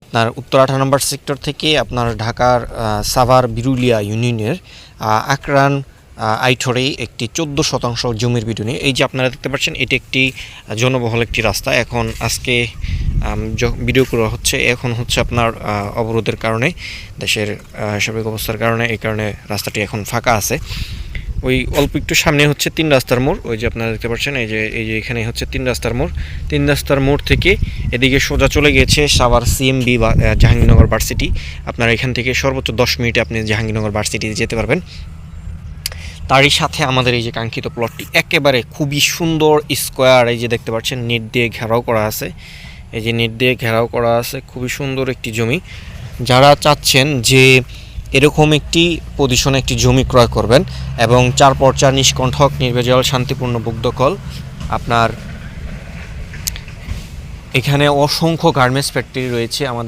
আপনার উত্তর 18 নম্বর সেক্টর থেকে আপনার ঢাকার সাভার বিরুলিয়া ইউনিয়নের আকরান আইঠরে একটি 14% জমির বিটুনি। এই যে আপনারা দেখতে পাচ্ছেন, এটি একটি জনবহুল একটি রাস্তা। এখন আজকে ভিডিও করা হচ্ছে, এখন হচ্ছে আপনার অবরোধের কারণে, দেশের সার্বিক অবস্থার কারণে, এই কারণে রাস্তাটি এখন ফাঁকা আছে। ওই অল্প একটু সামনে হচ্ছে 3 রাস্তার মোড়, ওই যে আপনারা দেখতে পাচ্ছেন, এই যে এখানে হচ্ছে 3 রাস্তার মোড়। 3 রাস্তার মোড় থেকে এদিকে সোজা চলে গিয়েছে সাভার সিএমবি বা জাহাঙ্গীরনগর ভার্সিটি। আপনারা এখান থেকে সর্বোচ্চ 10 মিনিটে আপনি জাহাঙ্গীরনগর ভার্সিটিতে যেতে পারবেন। তারই সাথে আমাদের এই যে কাঙ্ক্ষিত প্লটটি একেবারে খুবই সুন্দর স্কোয়ার, এই যে দেখতে পাচ্ছেন নেট দিয়ে ঘেরাও করা আছে, এই যে নেট দিয়ে ঘেরাও করা আছে, খুবই সুন্দর একটি জমি। যারা চাচ্ছেন যে এরকম একটি পজিশনে একটি জমি ক্রয় করবেন এবং 4x4 নিষ্কণ্টক নির্ভেজাল শান্তিপূর্ণ বুকদখল, আপনার এখানে অসংখ্য গার্মেন্টস ফ্যাক্টরি রয়েছে। আমাদের